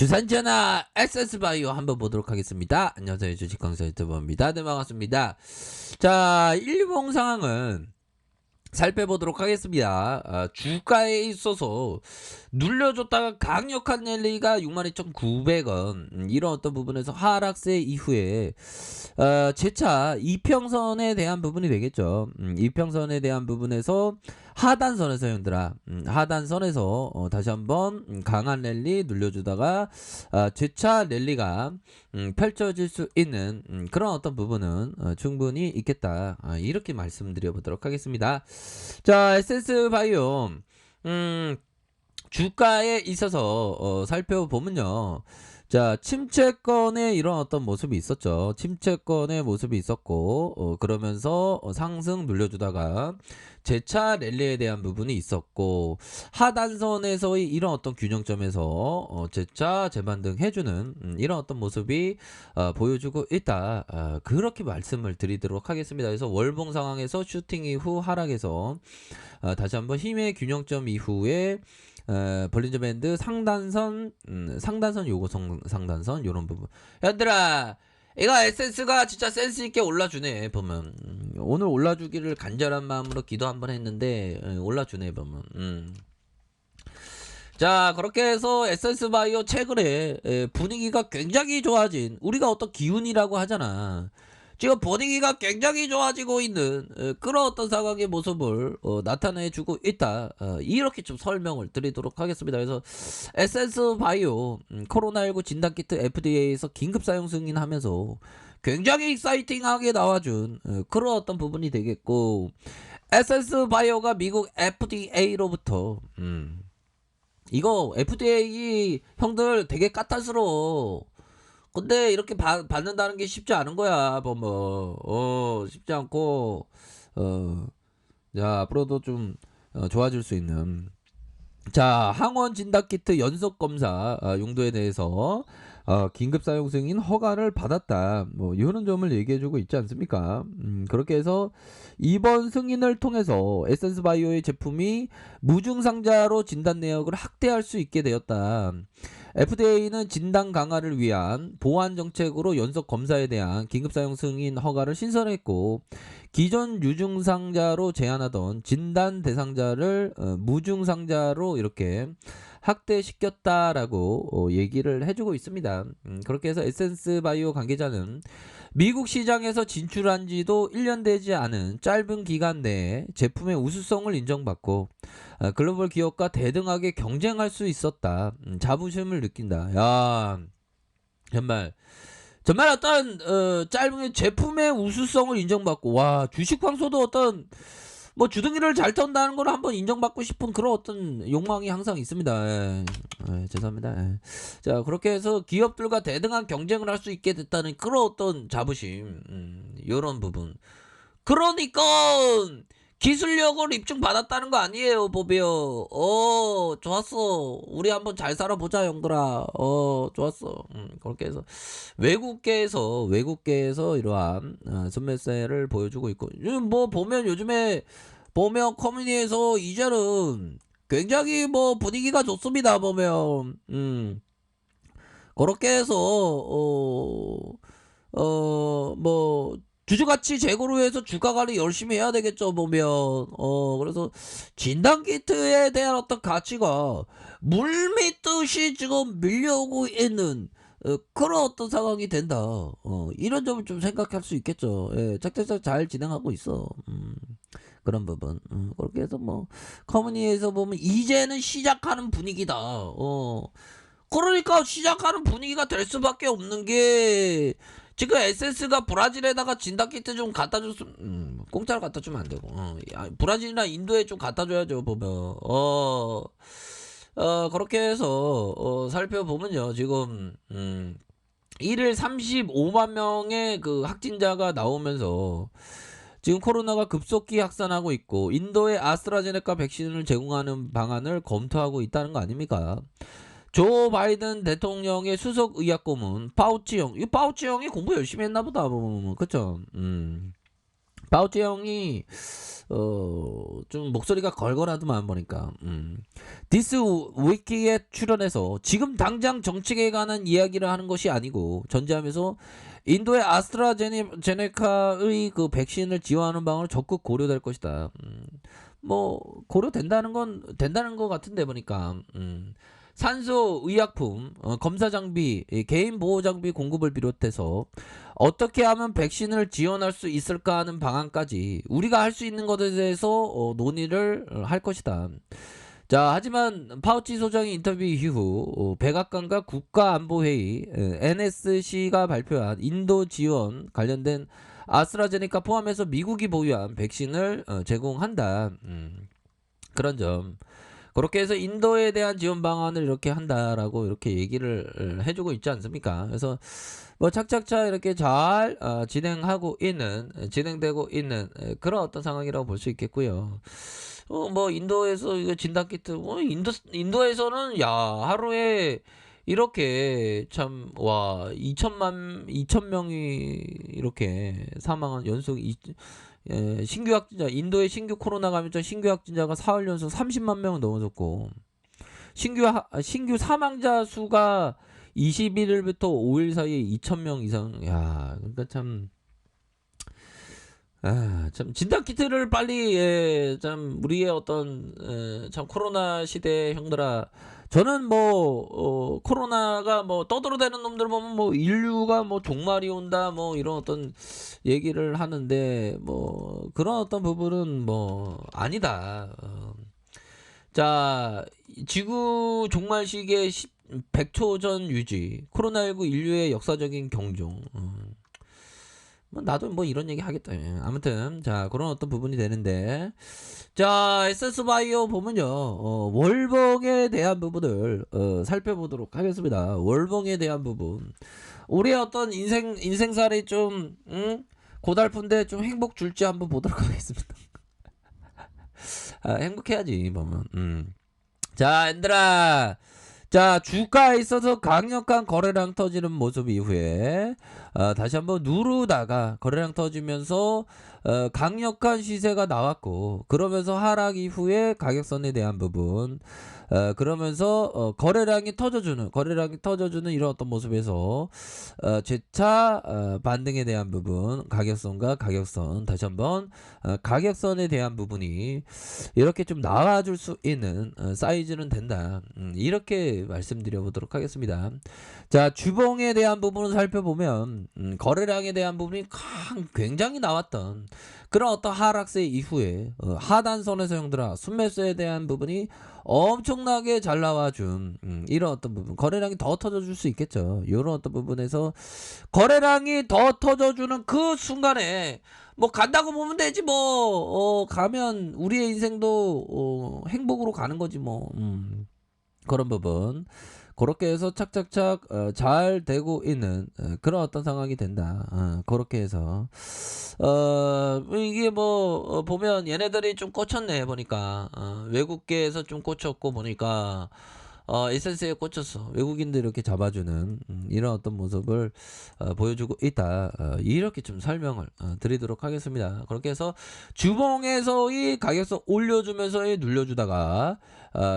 주산전화 SS바이오 한번 보도록 하겠습니다. 안녕하세요. 주식강사 유튜버입니다. 네, 반갑습니다. 자, 일봉 상황은 살펴보도록 하겠습니다. 주가에 있어서 눌려줬다가 강력한 랠리가 62,900원 이런 어떤 부분에서 하락세 이후에 재차 이평선에 대한 부분이 되겠죠. 이평선에 대한 부분에서 하단선에서 형들아, 하단선에서 다시 한번 강한 랠리 눌려주다가 재차 랠리가 펼쳐질 수 있는 그런 어떤 부분은 충분히 있겠다. 이렇게 말씀드려 보도록 하겠습니다. 자, SS바이오 주가에 있어서 살펴보면요. 자, 침체권의 이런 어떤 모습이 있었죠. 침체권의 모습이 있었고 그러면서 상승 눌려주다가 재차 랠리에 대한 부분이 있었고 하단선에서의 이런 어떤 균형점에서 재차 재반등 해주는 이런 어떤 모습이 보여주고 있다. 그렇게 말씀을 드리도록 하겠습니다. 그래서 월봉 상황에서 슈팅 이후 하락해서 다시 한번 힘의 균형점 이후에 볼린저 밴드 상단선 상단선 요거 상단선 요런 부분. 얘들아, 이거 에센스가 진짜 센스 있게 올라주네. 보면 오늘 올라주기를 간절한 마음으로 기도 한번 했는데 올라주네. 보면 자, 그렇게 해서 에센스 바이오 최근에 분위기가 굉장히 좋아진, 우리가 어떤 기운이라고 하잖아. 지금 분위기가 굉장히 좋아지고 있는 그런 어떤 상황의 모습을 나타내주고 있다. 이렇게 좀 설명을 드리도록 하겠습니다. 그래서 에센스 바이오 코로나19 진단키트 FDA에서 긴급 사용 승인하면서 굉장히 익사이팅하게 나와준 그런 어떤 부분이 되겠고, 에센스 바이오가 미국 FDA로부터 이거 FDA 형들 되게 까탈스러워. 근데 이렇게 받는다는 게 쉽지 않은 거야. 보면 쉽지 않고 자, 앞으로도 좀 좋아질 수 있는, 자, 항원 진단 키트 연속 검사 용도에 대해서 긴급 사용 승인 허가를 받았다. 뭐 이런 점을 얘기해주고 있지 않습니까? 그렇게 해서 이번 승인을 통해서 에센스 바이오의 제품이 무증상자로 진단 내역을 확대할 수 있게 되었다. FDA는 진단 강화를 위한 보안 정책으로 연속 검사에 대한 긴급 사용 승인 허가를 신설했고, 기존 유증상자로 제한하던 진단 대상자를 무증상자로 이렇게 확대시켰다라고 얘기를 해주고 있습니다. 그렇게 해서 에센스 바이오 관계자는 미국 시장에서 진출한 지도 1년 되지 않은 짧은 기간 내에 제품의 우수성을 인정받고 글로벌 기업과 대등하게 경쟁할 수 있었다. 자부심을 느낀다. 야, 정말 어떤 짧은 제품의 우수성을 인정받고, 와, 주식광소도 어떤 뭐 주둥이를 잘 턴다는 걸 한번 인정받고 싶은 그런 어떤 욕망이 항상 있습니다. 죄송합니다. 자, 그렇게 해서 기업들과 대등한 경쟁을 할 수 있게 됐다는 그런 어떤 자부심, 이런 부분. 그러니까 기술력을 입증받았다는 거 아니에요, 보비요. 좋았어. 우리 한번 잘 살아보자, 형들아. 좋았어. 그렇게 해서 외국계에서 이러한 선매세를 보여주고 있고, 뭐 보면 요즘에 보면 커뮤니티에서 이제는 굉장히 뭐 분위기가 좋습니다. 보면 그렇게 해서 뭐 주주가치 제고로 해서 주가 관리 열심히 해야 되겠죠. 보면 그래서 진단키트에 대한 어떤 가치가 물밀듯이 지금 밀려오고 있는 그런 어떤 상황이 된다. 이런 점을 좀 생각할 수 있겠죠. 예, 착착착 잘 진행하고 있어. 그런 부분. 그렇게 해서 뭐 커뮤니티에서 보면 이제는 시작하는 분위기다. 그러니까 시작하는 분위기가 될 수밖에 없는 게, 지금 에센스가 브라질에다가 진단키트 좀 갖다 줬으면 공짜로 갖다 주면 안 되고, 브라질이나 인도에 좀 갖다 줘야죠. 보면 그렇게 해서 살펴보면요, 지금 1일 35만 명의 그 확진자가 나오면서 지금 코로나가 급속히 확산하고 있고, 인도에 아스트라제네카 백신을 제공하는 방안을 검토하고 있다는 거 아닙니까? 조 바이든 대통령의 수석 의학 고문 파우치 형, 이 파우치 형이 공부 열심히 했나 보다. 그쵸? 파우치 형이 좀 목소리가 걸걸하더만 보니까. 디스 위키에 출연해서 지금 당장 정책에 관한 이야기를 하는 것이 아니고 전제하면서 인도의 아스트라제네카의 그 백신을 지원하는 방안을 적극 고려될 것이다. 뭐 고려된다는 건 된다는 것 같은데 보니까. 산소, 의약품, 검사 장비, 개인 보호 장비 공급을 비롯해서 어떻게 하면 백신을 지원할 수 있을까 하는 방안까지 우리가 할 수 있는 것에 대해서 논의를 할 것이다. 자, 하지만 파우치 소장의 인터뷰 이후 백악관과 국가안보회의 NSC가 발표한 인도 지원 관련된 아스트라제네카 포함해서 미국이 보유한 백신을 제공한다. 그런 점. 그렇게 해서 인도에 대한 지원 방안을 이렇게 한다라고 이렇게 얘기를 해주고 있지 않습니까? 그래서 뭐 착착착 이렇게 잘 진행되고 있는 그런 어떤 상황이라고 볼 수 있겠고요. 뭐 인도에서 이거 진단키트 뭐 인도에서는 야 하루에 이렇게 참 와 2천 명이 이렇게 사망한 연속 신규 확진자 인도의 신규 코로나 감염자 신규 확진자가 사흘 연속 30만 명을 넘어섰고 신규 사망자 수가 21일부터 5일 사이에 2,000명 이상. 야, 그러니까 참 진단 키트를 빨리 참 우리의 어떤 참 코로나 시대 형들아. 저는 뭐 코로나가 뭐 떠들어대는 놈들 보면 뭐 인류가 뭐 종말이 온다 뭐 이런 어떤 얘기를 하는데 뭐 그런 어떤 부분은 뭐 아니다. 자, 지구 종말 시기의 100초 전 유지, 코로나19 인류의 역사적인 경종. 뭐 나도 뭐 이런 얘기 하겠다. 아무튼 자 그런 어떤 부분이 되는데 자 SS바이오 보면요 월봉에 대한 부분을 살펴보도록 하겠습니다. 월봉에 대한 부분 우리의 어떤 인생살이 좀 고달픈데 좀 행복 줄지 한번 보도록 하겠습니다. 행복해야지 보면. 자 얘들아 자 주가에 있어서 강력한 거래량 터지는 모습 이후에 다시 한번 누르다가 거래량 터지면서 강력한 시세가 나왔고 그러면서 하락 이후에 가격선에 대한 부분 그러면서 거래량이 터져주는 이런 어떤 모습에서 재차 반등에 대한 부분 가격선과 가격선 다시 한번 가격선에 대한 부분이 이렇게 좀 나와줄 수 있는 사이즈는 된다. 이렇게 말씀드려 보도록 하겠습니다. 자 주봉에 대한 부분을 살펴보면 거래량에 대한 부분이 굉장히 나왔던 그런 어떤 하락세 이후에 하단선에서 형들아 순매수에 대한 부분이 엄청나게 잘 나와준 이런 어떤 부분 거래량이 더 터져줄 수 있겠죠. 이런 어떤 부분에서 거래량이 더 터져주는 그 순간에 뭐 간다고 보면 되지 뭐 가면 우리의 인생도 행복으로 가는 거지 뭐 그런 부분 그렇게 해서 착착착 잘 되고 있는 그런 어떤 상황이 된다. 그렇게 해서 이게 뭐 보면 얘네들이 좀 꽂혔네 보니까 외국계에서 좀 꽂혔고 보니까 에센스에 꽂혔어. 외국인들 이렇게 잡아주는 이런 어떤 모습을 보여주고 있다. 이렇게 좀 설명을 드리도록 하겠습니다. 그렇게 해서 주봉에서의 가격선 올려주면서의 눌려주다가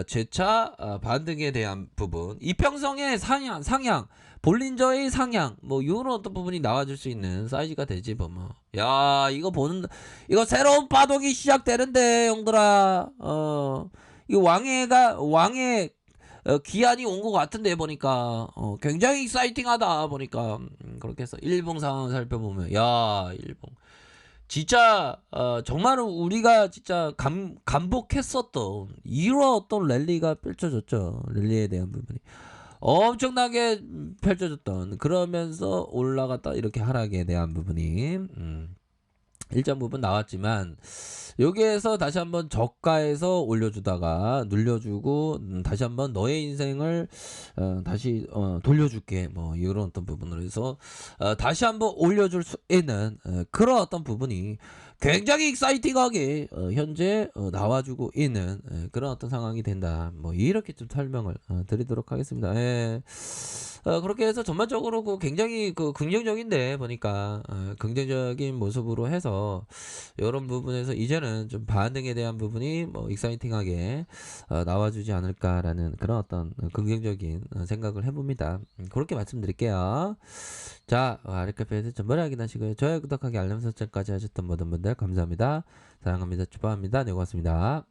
재차 반등에 대한 부분 이평성의 상향 볼린저의 상향 뭐 이런 어떤 부분이 나와줄 수 있는 사이즈가 되지 보면 야 이거 새로운 파동이 시작되는데 형들아 이 왕의 기한이 온 것 같은데 보니까 굉장히 익사이팅하다 보니까 그렇게 해서 일봉 상황을 살펴보면 야 일봉 진짜 정말로 우리가 진짜 감복했었던 이런 어떤 랠리가 펼쳐졌죠. 랠리에 대한 부분이 엄청나게 펼쳐졌던 그러면서 올라갔다 이렇게 하락에 대한 부분이 일정 부분 나왔지만 여기에서 다시 한번 저가에서 올려주다가 눌려주고 다시 한번 너의 인생을 다시 돌려줄게 뭐 이런 어떤 부분으로 해서 다시 한번 올려줄 수 있는 그런 어떤 부분이 굉장히 익사이팅하게 현재 나와주고 있는 그런 어떤 상황이 된다 뭐 이렇게 좀 설명을 드리도록 하겠습니다. 그렇게 해서 전반적으로 굉장히 긍정적인데 보니까 긍정적인 모습으로 해서 요런 부분에서 이제는 좀 반등에 대한 부분이 뭐 익사이팅하게 나와주지 않을까라는 그런 어떤 긍정적인 생각을 해봅니다. 그렇게 말씀드릴게요. 자, 아랫카페에서 전반에 확인하시고요. 좋아요, 구독하기, 알람 설정까지 하셨던 모든 분들 감사합니다. 사랑합니다. 축복합니다. 네, 고맙습니다.